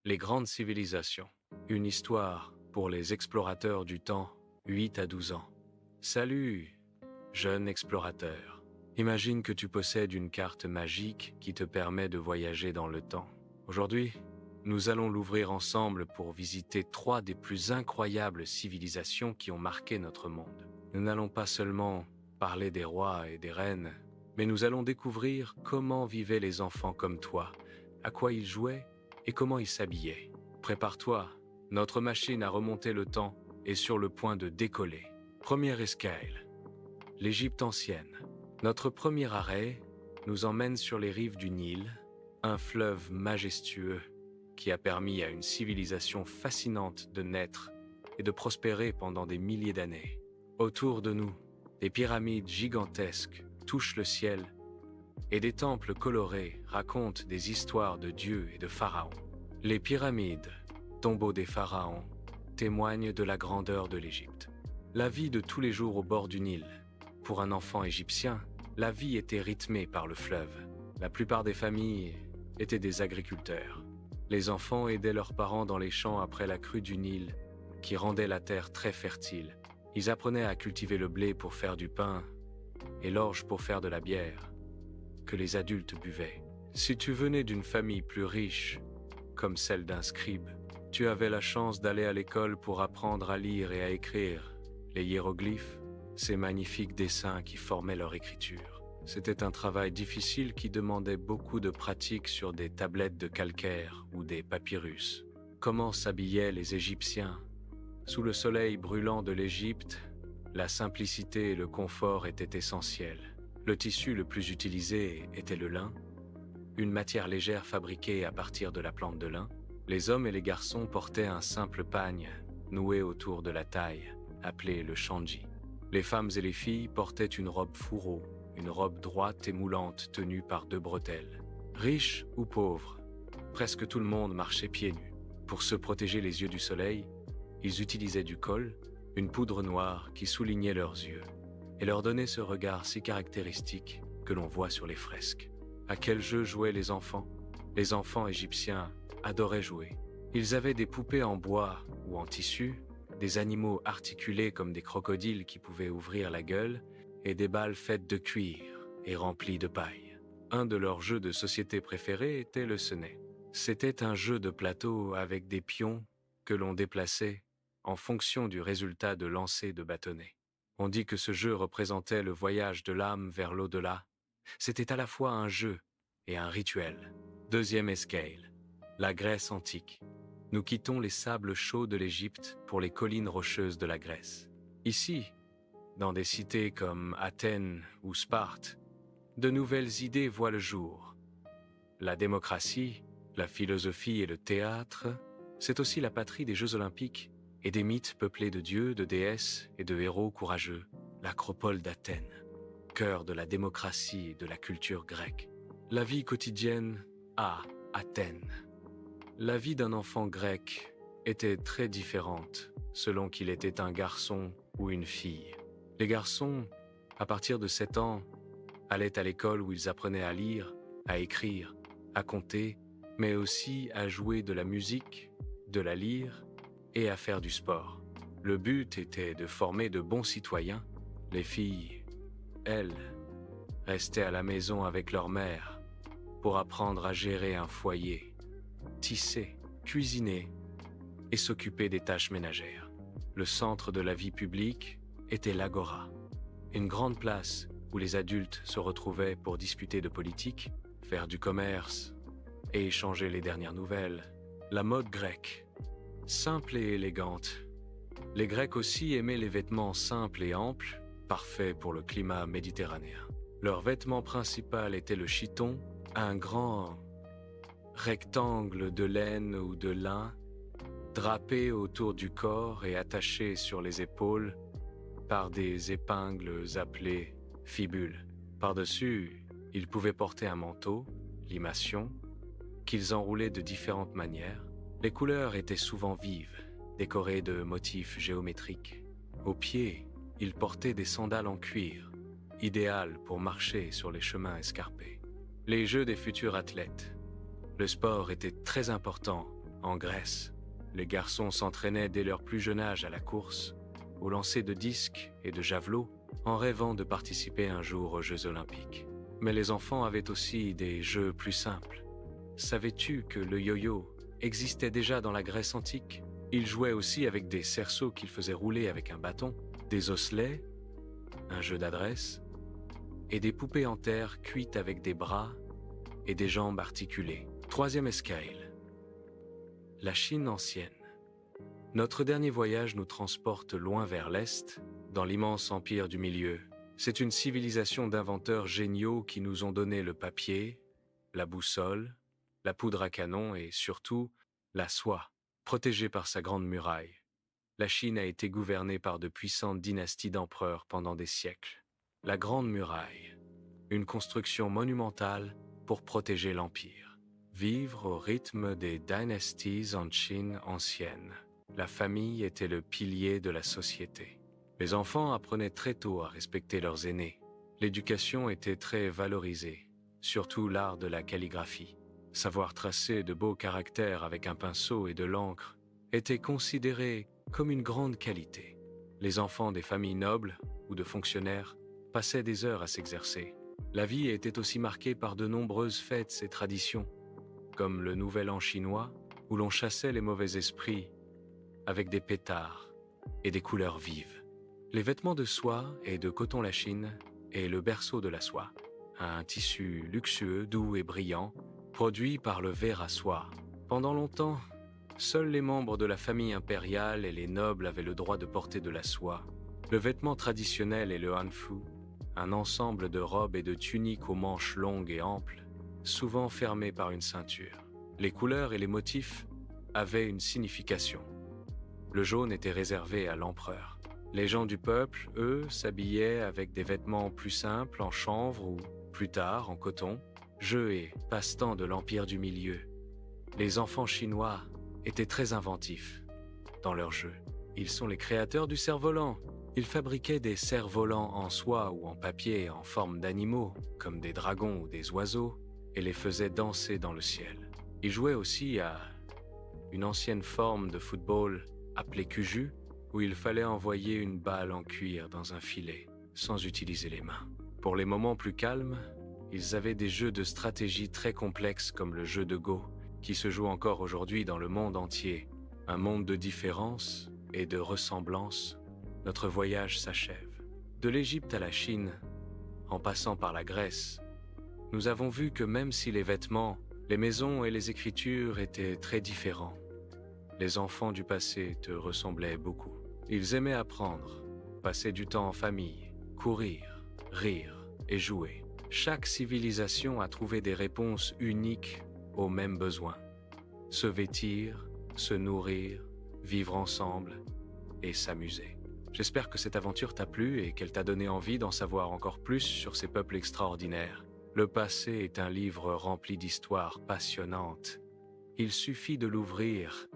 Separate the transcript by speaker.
Speaker 1: Les grandes civilisations. Une histoire pour les explorateurs du temps, 8 à 12 ans. Salut, jeune explorateur. Imagine que tu possèdes une carte magique qui te permet de voyager dans le temps. Aujourd'hui, nous allons l'ouvrir ensemble pour visiter 3 des plus incroyables civilisations qui ont marqué notre monde. Nous n'allons pas seulement parler des rois et des reines, mais nous allons découvrir comment vivaient les enfants comme toi, à quoi ils jouaient et comment ils s'habillaient. Prépare-toi, notre machine à remonter le temps est sur le point de décoller. Première escale, l'Égypte ancienne. Notre premier arrêt nous emmène sur les rives du Nil, un fleuve majestueux qui a permis à une civilisation fascinante de naître et de prospérer pendant des milliers d'années. Autour de nous, des pyramides gigantesques touchent le ciel et des temples colorés racontent des histoires de dieux et de pharaons. Les pyramides, tombeaux des pharaons, témoignent de la grandeur de l'Égypte. La vie de tous les jours au bord du Nil. Pour un enfant égyptien, la vie était rythmée par le fleuve. La plupart des familles étaient des agriculteurs. Les enfants aidaient leurs parents dans les champs après la crue du Nil, qui rendait la terre très fertile. Ils apprenaient à cultiver le blé pour faire du pain et l'orge pour faire de la bière, que les adultes buvaient. Si tu venais d'une famille plus riche, comme celle d'un scribe, tu avais la chance d'aller à l'école pour apprendre à lire et à écrire. Les hiéroglyphes, ces magnifiques dessins qui formaient leur écriture. C'était un travail difficile qui demandait beaucoup de pratique sur des tablettes de calcaire ou des papyrus. Comment s'habillaient les Égyptiens? Sous le soleil brûlant de l'Égypte, la simplicité et le confort étaient essentiels. Le tissu le plus utilisé était le lin, une matière légère fabriquée à partir de la plante de lin. Les hommes et les garçons portaient un simple pagne noué autour de la taille, appelé le shanji. Les femmes et les filles portaient une robe fourreau, une robe droite et moulante tenue par 2 bretelles. Riches ou pauvres, presque tout le monde marchait pieds nus. Pour se protéger les yeux du soleil, ils utilisaient du khol, une poudre noire qui soulignait leurs yeux et leur donnait ce regard si caractéristique que l'on voit sur les fresques. À quel jeu jouaient les enfants? Les enfants égyptiens adoraient jouer. Ils avaient des poupées en bois ou en tissu, des animaux articulés comme des crocodiles qui pouvaient ouvrir la gueule et des balles faites de cuir et remplies de paille. Un de leurs jeux de société préférés était le senet. C'était un jeu de plateau avec des pions que l'on déplaçait en fonction du résultat de lancer de bâtonnets. On dit que ce jeu représentait le voyage de l'âme vers l'au-delà. C'était à la fois un jeu et un rituel. Deuxième escale, la Grèce antique. Nous quittons les sables chauds de l'Égypte pour les collines rocheuses de la Grèce. Ici, dans des cités comme Athènes ou Sparte, de nouvelles idées voient le jour. La démocratie, la philosophie et le théâtre, c'est aussi la patrie des Jeux olympiques et des mythes peuplés de dieux, de déesses et de héros courageux, l'acropole d'Athènes, cœur de la démocratie et de la culture grecque. La vie quotidienne à Athènes. La vie d'un enfant grec était très différente selon qu'il était un garçon ou une fille. Les garçons, à partir de 7 ans, allaient à l'école où ils apprenaient à lire, à écrire, à compter, mais aussi à jouer de la musique, de la lyre et à faire du sport. Le but était de former de bons citoyens. Les filles, elles, restaient à la maison avec leur mère pour apprendre à gérer un foyer, tisser, cuisiner et s'occuper des tâches ménagères. Le centre de la vie publique était l'agora, une grande place où les adultes se retrouvaient pour discuter de politique, faire du commerce et échanger les dernières nouvelles. La mode grecque, simple et élégante. Les Grecs aussi aimaient les vêtements simples et amples, parfaits pour le climat méditerranéen. Leur vêtement principal était le chiton, un grand rectangle de laine ou de lin, drapé autour du corps et attaché sur les épaules par des épingles appelées fibules. Par-dessus, ils pouvaient porter un manteau, limation, qu'ils enroulaient de différentes manières. Les couleurs étaient souvent vives, décorées de motifs géométriques. Aux pieds, ils portaient des sandales en cuir, idéales pour marcher sur les chemins escarpés. Les jeux des futurs athlètes. Le sport était très important En Grèce, les garçons s'entraînaient dès leur plus jeune âge à la course, au lancer de disques et de javelots, en rêvant de participer un jour aux Jeux Olympiques. Mais les enfants avaient aussi des jeux plus simples. Savais-tu que le yo-yo existait déjà dans la Grèce antique? Ils jouaient aussi avec des cerceaux qu'ils faisaient rouler avec un bâton, des osselets, un jeu d'adresse, et des poupées en terre cuites avec des bras et des jambes articulées. Troisième escale. La Chine ancienne. Notre dernier voyage nous transporte loin vers l'Est, dans l'immense empire du milieu. C'est une civilisation d'inventeurs géniaux qui nous ont donné le papier, la boussole, la poudre à canon et surtout la soie, protégée par sa grande muraille. La Chine a été gouvernée par de puissantes dynasties d'empereurs pendant des siècles. La Grande Muraille, une construction monumentale pour protéger l'empire. Vivre au rythme des dynasties en Chine ancienne. La famille était le pilier de la société. Les enfants apprenaient très tôt à respecter leurs aînés. L'éducation était très valorisée, surtout l'art de la calligraphie. Savoir tracer de beaux caractères avec un pinceau et de l'encre était considéré comme une grande qualité. Les enfants des familles nobles ou de fonctionnaires passaient des heures à s'exercer. La vie était aussi marquée par de nombreuses fêtes et traditions, comme le Nouvel An chinois, où l'on chassait les mauvais esprits avec des pétards et des couleurs vives. Les vêtements de soie et de coton lachine est le berceau de la soie, un tissu luxueux, doux et brillant, produit par le ver à soie. Pendant longtemps, seuls les membres de la famille impériale et les nobles avaient le droit de porter de la soie. Le vêtement traditionnel est le hanfu, un ensemble de robes et de tuniques aux manches longues et amples, souvent fermées par une ceinture. Les couleurs et les motifs avaient une signification. Le jaune était réservé à l'empereur. Les gens du peuple, eux, s'habillaient avec des vêtements plus simples en chanvre ou, plus tard, en coton. Jeu et passe-temps de l'Empire du Milieu. Les enfants chinois étaient très inventifs dans leurs jeux. Ils sont les créateurs du cerf-volant. Ils fabriquaient des cerfs-volants en soie ou en papier en forme d'animaux, comme des dragons ou des oiseaux, et les faisaient danser dans le ciel. Ils jouaient aussi à une ancienne forme de football appelée cuju, où il fallait envoyer une balle en cuir dans un filet, sans utiliser les mains. Pour les moments plus calmes, ils avaient des jeux de stratégie très complexes comme le jeu de Go, qui se joue encore aujourd'hui dans le monde entier. Un monde de différences et de ressemblances. Notre voyage s'achève. De l'Égypte à la Chine, en passant par la Grèce, nous avons vu que même si les vêtements, les maisons et les écritures étaient très différents, les enfants du passé te ressemblaient beaucoup. Ils aimaient apprendre, passer du temps en famille, courir, rire et jouer. Chaque civilisation a trouvé des réponses uniques aux mêmes besoins. Se vêtir, se nourrir, vivre ensemble et s'amuser. J'espère que cette aventure t'a plu et qu'elle t'a donné envie d'en savoir encore plus sur ces peuples extraordinaires. Le passé est un livre rempli d'histoires passionnantes. Il suffit de l'ouvrir